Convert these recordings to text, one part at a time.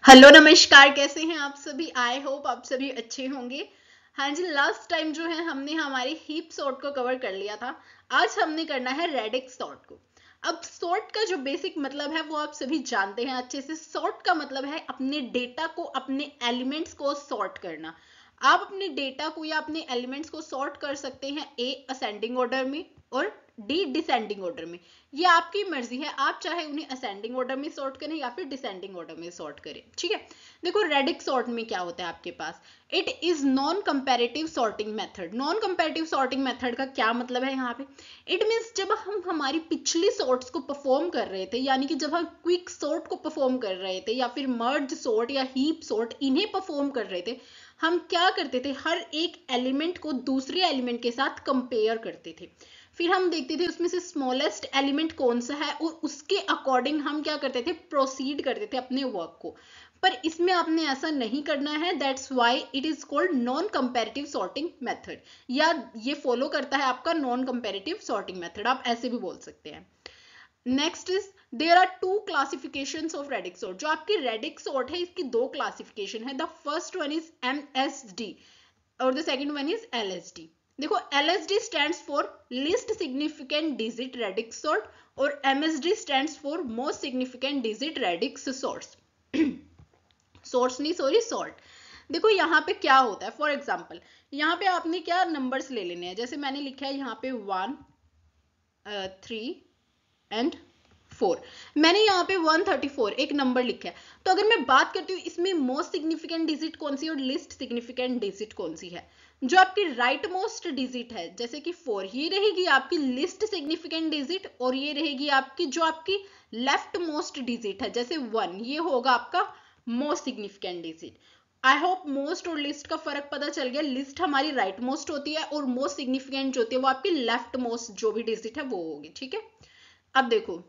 Hello नमस्कार, कैसे हैं आप सभी। आई होप आप सभी अच्छे होंगे। हाँ जी, लास्ट टाइम जो है हमने हमारे हीप सॉर्ट को कवर कर लिया था। आज हमने करना है रेडिक्स सॉर्ट को। अब सॉर्ट का जो बेसिक मतलब है वो आप सभी जानते हैं अच्छे से। सॉर्ट का मतलब है अपने डेटा को, अपने एलिमेंट्स को सॉर्ट करना। आप अपने डेटा को या अपने एलिमेंट्स को सॉर्ट कर सकते हैं ए असेंडिंग ऑर्डर में और डी डिसेंडिंग ऑर्डर में। ये आपकी मर्जी है, आप चाहे उन्हें असेंडिंग ऑर्डर में सॉर्ट करें या फिर डिसेंडिंग ऑर्डर में सॉर्ट करें। ठीक है, देखो रेडिक्स सॉर्ट में क्या होता है आपके पास। It is non comparative sorting method. Non comparative sorting method का क्या मतलब है यहाँ पे। इट मीन्स जब हम हमारी पिछली सॉर्ट्स को परफॉर्म कर रहे थे, यानी कि जब हम क्विक सॉर्ट को परफॉर्म कर रहे थे या फिर मर्ज सॉर्ट या हीप सॉर्ट इन्हें परफॉर्म कर रहे थे, हम क्या करते थे, हर एक एलिमेंट को दूसरे एलिमेंट के साथ कंपेयर करते थे। फिर हम देखते थे उसमें से स्मॉलेस्ट एलिमेंट कौन सा है और उसके अकॉर्डिंग हम क्या करते थे, प्रोसीड करते थे अपने वर्क को। पर इसमें आपने ऐसा नहीं करना है। That's why it is called non comparative sorting method, या ये फॉलो करता है आपका नॉन कंपैरेटिव सॉर्टिंग मेथड, आप ऐसे भी बोल सकते हैं। Next is there are two classifications of radix sort. जो आपकी रेडिक्स सॉर्ट है इसकी दो क्लासिफिकेशन है। The first one is MSD और the second one is LSD। देखो LSD stands for least significant digit radix sort और MSD stands for most significant digit radix sorts. Sorts नहीं, सॉरी, सॉर्ट। देखो यहाँ पे क्या होता है, फॉर एग्जाम्पल यहाँ पे आपने क्या नंबर्स ले लेने हैं। जैसे मैंने लिखा है यहाँ पे 1 3 एंड 4। मैंने यहाँ पे 134 एक नंबर लिखा है। तो अगर मैं बात करती हूँ इसमें मोस्ट सिग्निफिकेंट डिजिट कौन सी और लिस्ट सिग्निफिकेंट डिजिट कौन सी है। जो आपकी राइट मोस्ट डिजिट है जैसे कि 4, ये रहेगी आपकी लिस्ट सिग्निफिकेंट डिजिट, और ये रहेगी आपकी जो आपकी लेफ्ट मोस्ट डिजिट है जैसे 1, ये होगा आपका most significant digit. I hope most और लिस्ट का फर्क पता चल गया। लिस्ट हमारी राइट मोस्ट होती है और मोस्ट सिग्निफिकेंट जो होती है वो आपकी लेफ्ट मोस्ट जो भी डिजिट है वो होगी। ठीक है, अब देखो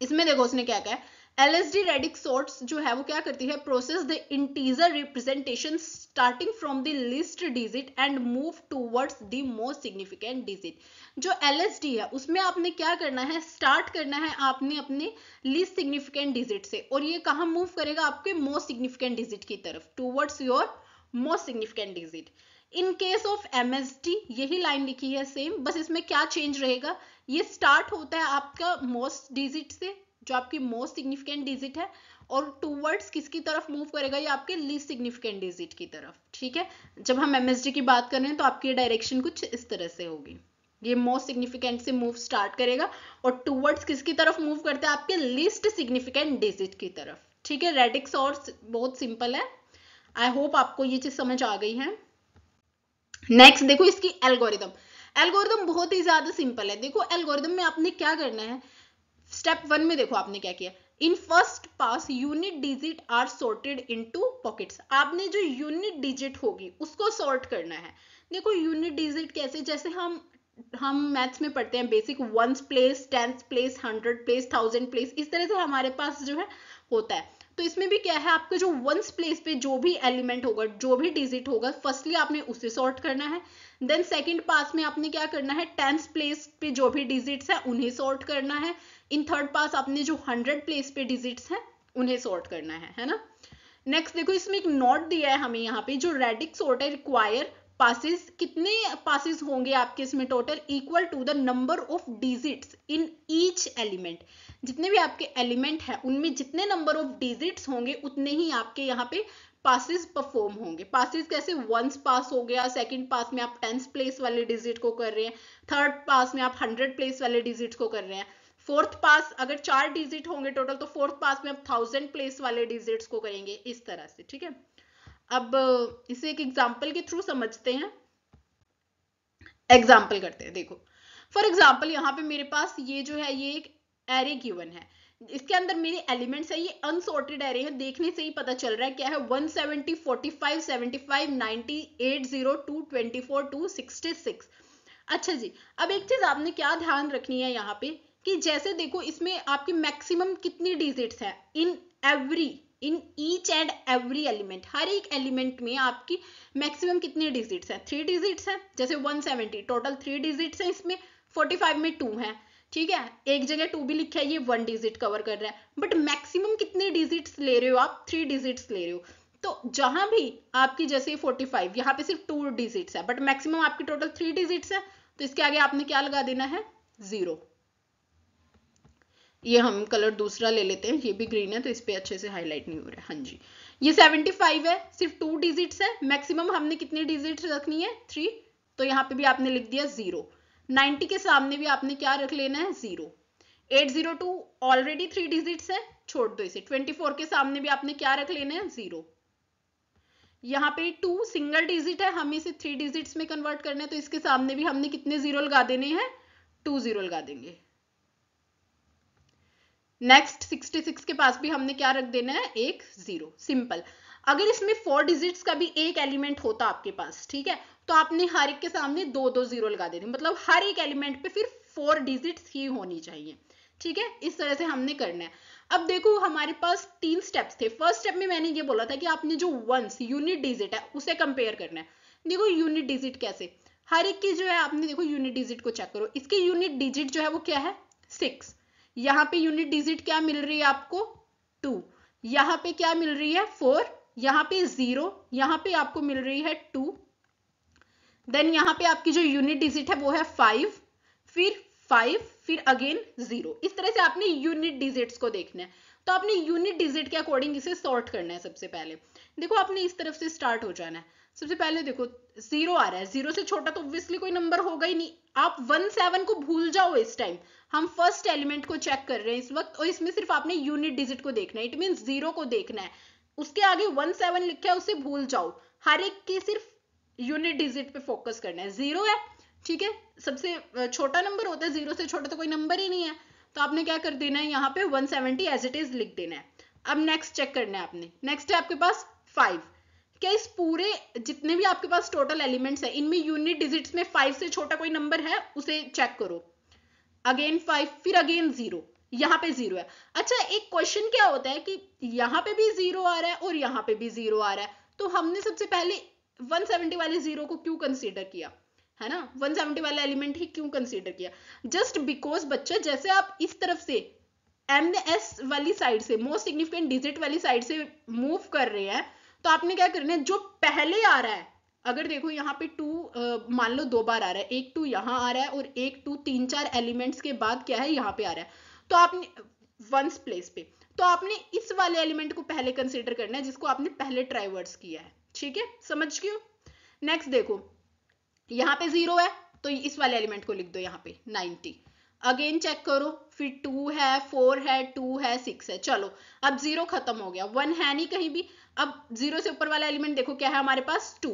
इसमें, देखो उसने क्या कहा है। LSD रेडिक्स सॉर्ट्स जो है वो क्या करती है, process the integer representation starting from the list digit and move towards the most significant digit. जो LSD है उसमें आपने क्या करना है, स्टार्ट करना है आपने अपने लीस्ट सिग्निफिकेंट डिजिट से, और ये कहाँ मूव करेगा, आपके मोस्ट सिग्निफिकेंट डिजिट की तरफ, towards your most significant digit. In case of MSD यही लाइन लिखी है सेम, बस इसमें क्या चेंज रहेगा, ये स्टार्ट होता है आपका मोस्ट डिजिट से जो आपकी मोस्ट सिग्निफिकेंट डिजिट है, और टूवर्ड्स किसकी तरफ मूव करेगा, ये आपके लीस्ट सिग्निफिकेंट डिजिट की तरफ। ठीक है, जब हम MSD की बात कर रहे हैं तो आपकी डायरेक्शन कुछ इस तरह से होगी। ये मोस्ट सिग्निफिकेंट से मूव स्टार्ट करेगा और टूवर्ड्स किसकी तरफ मूव करता है, आपके लीस्ट सिग्निफिकेंट डिजिट की तरफ। ठीक है, रेडिक्स और बहुत सिंपल है। आई होप आपको ये चीज समझ आ गई है। नेक्स्ट देखो इसकी एल्गोरिदम। एल्गोरिदम बहुत ही ज्यादा सिंपल है। देखो एल्गोरिदम में आपने क्या करना है, स्टेप 1 में देखो आपने क्या किया। In first pass unit digit are sorted into pockets. आपने जो यूनिट डिजिट होगी उसको सॉर्ट करना है। देखो यूनिट डिजिट कैसे, जैसे हम मैथ्स में पढ़ते हैं basic, ones place, tenth place, 100 place, 1000 place, इस तरह से हमारे पास जो है होता है। तो इसमें भी क्या है, आपका जो वंस प्लेस पे जो भी एलिमेंट होगा, जो भी डिजिट होगा, फर्स्टली आपने उसे सॉर्ट करना है। देन सेकंड पास में आपने क्या करना है, टेंथ प्लेस पे जो भी डिजिट्स है उन्हें सॉर्ट करना है। इन थर्ड पास आपने जो 100 प्लेस पे डिजिट्स हैं उन्हें सॉर्ट करना है ना। नेक्स्ट देखो इसमें एक नोट दिया है हमें यहाँ पे, जो रेडिक्स सॉर्ट है रिक्वायर पासिस, कितने पासिस होंगे आपके इसमें total, equal to the number of digits in each element. जितने भी आपके एलिमेंट है उनमें जितने नंबर ऑफ डिजिट्स होंगे उतने ही आपके यहाँ पे पासिस परफॉर्म होंगे। पासिस कैसे, वंस पास हो गया, सेकंड पास में आप 10th प्लेस वाले डिजिट को कर रहे हैं, थर्ड पास में आप 100 प्लेस वाले डिजिट को कर रहे हैं, फोर्थ पास अगर 4 डिजिट होंगे टोटल तो फोर्थ पास में आप 1000 प्लेस वाले डिजिट्स को करेंगे, इस तरह से। ठीक है, अब इसे एक एग्जांपल के थ्रू समझते हैं। एग्जांपल करते हैं, देखो फॉर एग्जांपल यहाँ पे मेरे पास ये जो है ये एक एरे गिवन है। इसके अंदर मेरे एलिमेंट्स है, ये अनसॉर्टेड एरे है, देखने से ही पता चल रहा है क्या है, 170 45 75 90 80 2 24 2 66। अच्छा जी, अब एक चीज आपने क्या ध्यान रखनी है यहाँ पे, कि जैसे देखो इसमें आपकी मैक्सिमम कितनी डिजिट्स है, in each and every element, हर एक एलिमेंट में आपकी मैक्सिमम कितने डिजिट्स हैं, 3 डिजिट्स हैं। जैसे 170 टोटल 3 डिजिट्स हैं इसमें, 45 में 2 है, ठीक है, एक जगह 2 भी लिखा है, ये 1 डिजिट कवर कर रहा है, बट मैक्सिमम कितने डिजिट्स ले रहे हो आप? 3 डिजिट्स ले रहे हो। तो जहां भी आपकी जैसे 45 यहाँ पे सिर्फ 2 डिजिट्स है, बट मैक्सिमम आपकी टोटल 3 डिजिट्स है, तो इसके आगे आपने क्या लगा देना है? 0। ये हम कलर दूसरा ले लेते हैं, ये भी ग्रीन है तो इस पे अच्छे से हाईलाइट नहीं हो रहा है। हाँ जी, ये 75 है, सिर्फ 2 डिजिट्स है, मैक्सिमम हमने कितनी डिजिट्स रखनी है? 3, तो यहाँ पे भी आपने लिख दिया 0। 90 के सामने भी आपने क्या रख लेना है? 0। 802 ऑलरेडी 3 डिजिट्स है, छोड़ दो इसे। 24 के सामने भी आपने क्या रख लेना है? 0। यहाँ पे 2 सिंगल डिजिट है, हमें इसे 3 डिजिट्स में कन्वर्ट करना है, तो इसके सामने भी हमने कितने 0 लगा देने हैं? 2 0 लगा देंगे। नेक्स्ट 66 के पास भी हमने क्या रख देना है? एक 0। सिंपल। अगर इसमें 4 डिजिट्स का भी एक एलिमेंट होता आपके पास, ठीक है, तो आपने हर एक के सामने 2 2 0 लगा देने, मतलब हर एक एलिमेंट पे फिर 4 डिजिट्स ही होनी चाहिए। ठीक है, इस तरह से हमने करना है। अब देखो हमारे पास 3 स्टेप्स थे। फर्स्ट स्टेप में मैंने ये बोला था कि आपने जो वंस यूनिट डिजिट है उसे कंपेयर करना है। देखो यूनिट डिजिट कैसे, हर एक की जो है आपने देखो यूनिट डिजिट को चेक करो, इसके यूनिट डिजिट जो है वो क्या है? 6। यहाँ पे यूनिट डिजिट क्या मिल रही है आपको? 2। यहाँ पे क्या मिल रही है? 4। यहाँ पे 0, यहाँ पे आपको मिल रही है 2। देन यहाँ पे आपकी जो यूनिट डिजिट है वो है 5, फिर 5, फिर अगेन 0। इस तरह से आपने यूनिट डिजिट्स को देखना है। तो आपने यूनिट डिजिट के अकॉर्डिंग इसे सॉर्ट करना है। सबसे पहले देखो आपने इस तरफ से स्टार्ट हो जाना है। सबसे पहले देखो 0 आ रहा है, 0 से छोटा तो ऑब्वियसली कोई नंबर होगा ही नहीं। आप 17 को भूल जाओ इस टाइम, हम फर्स्ट एलिमेंट को चेक कर रहे हैं इस वक्त, और इसमें सिर्फ आपने यूनिट डिजिट को देखना है, इट मीन 0 को देखना है। उसके आगे 17 लिखा है उसे भूल जाओ, हर एक की सिर्फ यूनिट डिजिट पे फोकस करना है। 0 है, ठीक है, सबसे छोटा नंबर होता है, 0 से छोटा तो कोई नंबर ही नहीं है, तो आपने क्या कर देना है? यहाँ पे 170 एज इट इज लिख देना है। अब नेक्स्ट चेक करना है आपने। नेक्स्ट है आपके पास 5। क्या इस पूरे जितने भी आपके पास टोटल एलिमेंट्स है इनमें यूनिट डिजिट्स में 5 से छोटा कोई नंबर है? उसे चेक करो। अगेन 5, फिर अगेन 0, यहाँ पे 0 है। अच्छा, एक क्वेश्चन क्या होता है कि यहाँ पे भी 0 आ रहा है और यहाँ पे भी 0 आ रहा है, तो हमने सबसे पहले 170 वाले 0 को क्यों कंसीडर किया, है ना? 170 वाला एलिमेंट ही क्यों कंसीडर किया? जस्ट बिकॉज बच्चा, जैसे आप इस तरफ से MS वाली साइड से, मोस्ट सिग्निफिकेंट डिजिट वाली साइड से मूव कर रहे हैं, तो आपने क्या करना है? जो पहले आ रहा है, अगर देखो यहाँ पे 2 मान लो 2 बार आ रहा है, एक 2 यहाँ आ रहा है और एक 2 3-4 एलिमेंट्स के बाद क्या है? यहाँ पे आ रहा है, तो आपने वंस प्लेस पे, तो आपने इस वाले एलिमेंट को पहले कंसीडर करना है जिसको आपने पहले ट्राइवर्स किया है। ठीक है, समझ गए? नेक्स्ट देखो यहाँ पे 0 है, तो इस वाले एलिमेंट को लिख दो यहाँ पे 90। अगेन चेक करो, फिर 2 है, 4 है, 2 है, 6 है। चलो अब 0 खत्म हो गया, 1 है नहीं कहीं भी। अब 0 से ऊपर वाला एलिमेंट देखो क्या है हमारे पास? 2।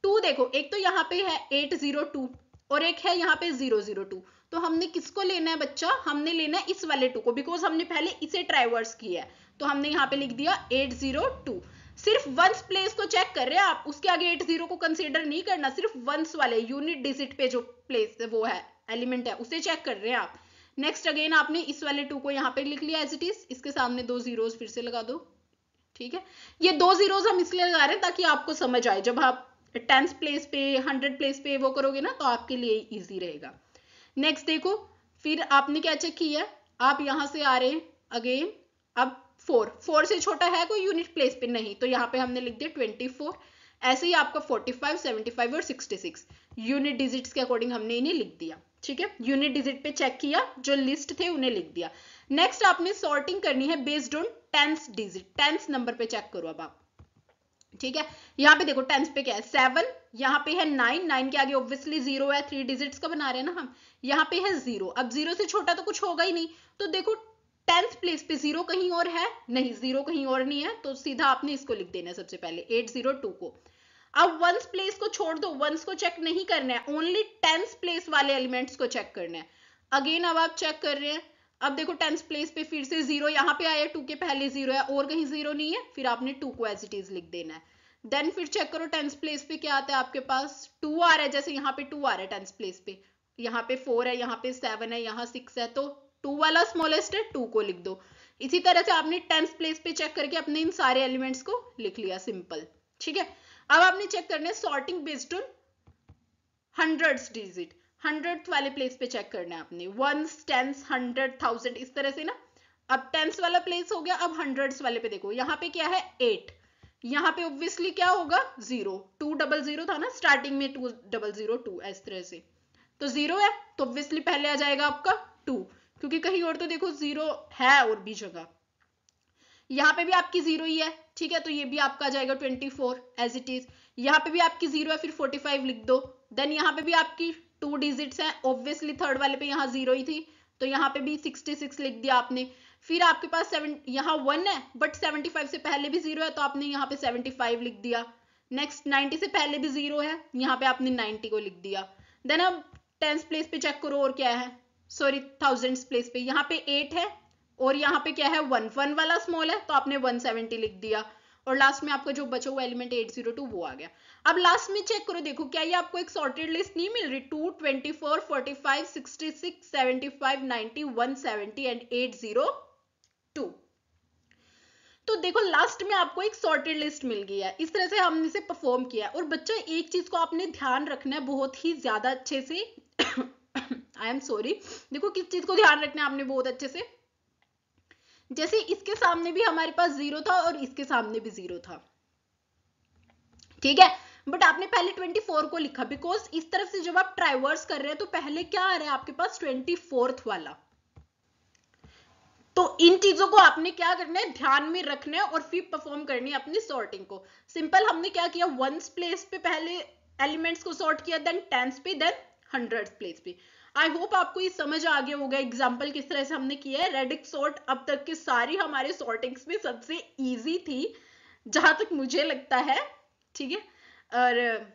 2 देखो, एक तो यहाँ पे है 802 और एक है यहाँ पे 002, तो हमने किसको लेना है बच्चा? हमने लेना है इस वाले 2 को, बिकॉज हमने पहले इसे ट्राइवर्स किया है, तो हमने यहाँ पे लिख दिया 802। सिर्फ वंस प्लेस को चेक कर रहे हैं आप, उसके आगे 80 को कंसीडर नहीं करना, सिर्फ वंस वाले यूनिट डिजिट पे जो प्लेस वो है एलिमेंट है उसे चेक कर रहे हैं आप। नेक्स्ट अगेन आपने इस वाले 2 को यहाँ पे लिख लिया एज इट इज, इसके सामने 2 zeros फिर से लगा दो। ठीक है, ये 2 zeros हम इसलिए लगा रहे हैं ताकि आपको समझ आए, जब आप 10th प्लेस पे 100 प्लेस पे वो करोगे ना तो आपके लिए इजी रहेगा। नेक्स्ट देखो, फिर आपने क्या चेक किया है? आप यहाँ से आ रहे हैं अगेन, अब 4 से छोटा है कोई यूनिट प्लेस पे? नहीं, तो यहाँ पे हमने लिख दिया 24। ऐसे ही आपका 45, 75 और 66 यूनिट डिजिट्स के अकॉर्डिंग हमने इन्हें लिख दिया। ठीक है, यूनिट डिजिट पे चेक किया, जो लिस्ट थे उन्हें लिख दिया। नेक्स्ट आपने सॉर्टिंग करनी है based on 10th digit, 10th number पे चेक करो अब आप। ठीक है, यहाँ पे देखो 10th पे क्या है? 7, यहाँ पे है 9, 9 के आगे ऑब्वियसली 0 है, 3 डिजिट्स का बना रहे हैं ना हम। यहाँ पे है 0, अब 0 से छोटा तो कुछ होगा ही नहीं, तो देखो 10th प्लेस पे 0 कहीं और है? नहीं, 0 कहीं और नहीं है, तो सीधा आपने इसको लिख देना है सबसे पहले 802 को। अब वंस प्लेस को छोड़ दो, वंस को चेक नहीं करना है, ओनली 10th प्लेस वाले एलिमेंट्स को चेक करना है। अगेन अब आप चेक कर रहे हैं, अब देखो 10th प्लेस पे फिर से 0 यहाँ पे आया, 2 के पहले 0 है और कहीं 0 नहीं है, फिर आपने 2 को एज इट इज लिख देना है। देन फिर चेक करो 10th प्लेस पे क्या आता है आपके पास? 2 आ रहा है, जैसे यहाँ पे 2 आ रहा है 10th प्लेस पे, यहाँ पे 4 है, यहाँ पे 7 है, यहाँ 6 है, तो 2 वाला स्मॉलेस्ट है, 2 को लिख दो। इसी तरह से आपने 10th प्लेस पे चेक करके अपने इन सारे एलिमेंट्स को लिख लिया, सिंपल। ठीक है, अब आपने चेक करना है sorting based on 100th digit. 100th वाले प्लेस पे चेक करना है आपने, 1s 10s 100 1000 इस तरह से ना। अब 10s वाला प्लेस हो गया, अब 100s वाले पे देखो, यहाँ पे क्या है 8, यहाँ पे ऑब्वियसली क्या होगा 0, 200 था ना स्टार्टिंग में, 2002 इस तरह से, तो 0 है तो ऑब्वियसली पहले आ जाएगा आपका 2, क्योंकि कहीं और तो देखो 0 है और भी जगह, यहाँ पे भी आपकी 0 ही है, ठीक है, तो ये भी आपका आ जाएगा 24 एज इट इज। यहाँ पे भी आपकी 0 है, फिर 45 लिख दो। देन यहाँ पे भी आपकी 2 डिजिट्स हैं, ऑब्वियसली थर्ड वाले पे यहाँ 0 ही थी, तो यहाँ पे भी 66 लिख दिया आपने। फिर आपके पास यहाँ 1 है, बट 75 से पहले भी 0 है, तो आपने यहाँ पे 75 लिख दिया। नेक्स्ट 90 से पहले भी 0 है, यहाँ पे आपने 90 को लिख दिया। देन अब 10th प्लेस पे चेक करो और क्या है, सॉरी 1000th प्लेस पे, यहाँ पे 8 है और यहाँ पे क्या है 1 वाला स्मॉल है, तो आपने 170 लिख दिया, और लास्ट में आपका जो बचा हुआ एलिमेंट 802 वो आ गया। अब लास्ट में चेक करो, देखो क्या ये आपको एक सॉर्टेड लिस्ट नहीं मिल रही, 2 24 45 66 75 90 170 एंड 802। तो देखो लास्ट में आपको एक सॉर्टेड लिस्ट मिल गई है, इस तरह से हमने इसे परफॉर्म किया। और बच्चा एक चीज को आपने ध्यान रखना है बहुत ही ज्यादा अच्छे से आई एम सॉरी, देखो किस चीज को ध्यान रखना है आपने बहुत अच्छे से, जैसे इसके सामने भी हमारे पास 0 था और इसके सामने भी 0 था, ठीक है, बट आपने पहले 24 को लिखा, बिकॉज इस तरफ से जब आप ट्राइवर्स कर रहे हैं तो पहले क्या आ रहा है आपके पास 24th वाला। तो इन चीजों को आपने क्या करना है ध्यान में रखना है और फिर परफॉर्म करनी है अपनी सॉर्टिंग को। सिंपल हमने क्या किया, 1s प्लेस पे पहले एलिमेंट्स को सॉर्ट किया, देन 10th पे, देन 100th प्लेस पे। आई होप आपको ये समझ आ गया होगा एग्जाम्पल किस तरह से हमने किया है। रेडिक्स सॉर्ट अब तक की सारी हमारे सॉर्टिंग्स में सबसे इजी थी जहां तक मुझे लगता है, ठीक है, और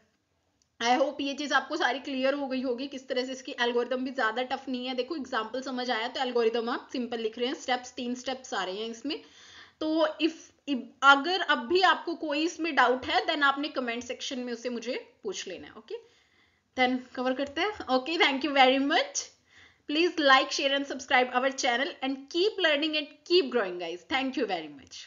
आई होप ये चीज आपको सारी क्लियर हो गई होगी किस तरह से इसकी एल्गोरिदम भी ज्यादा टफ नहीं है। देखो एग्जाम्पल समझ आया तो एल्गोरिदम आप सिंपल लिख रहे हैं, स्टेप्स 3 स्टेप्स आ रहे हैं इसमें। तो अगर अब भी आपको कोई इसमें डाउट है देन आपने कमेंट सेक्शन में उसे मुझे पूछ लेना है। ओके, देन कवर करते हैं। Okay, thank you very much. Please like, share and subscribe our channel and keep learning and keep growing guys. Thank you very much.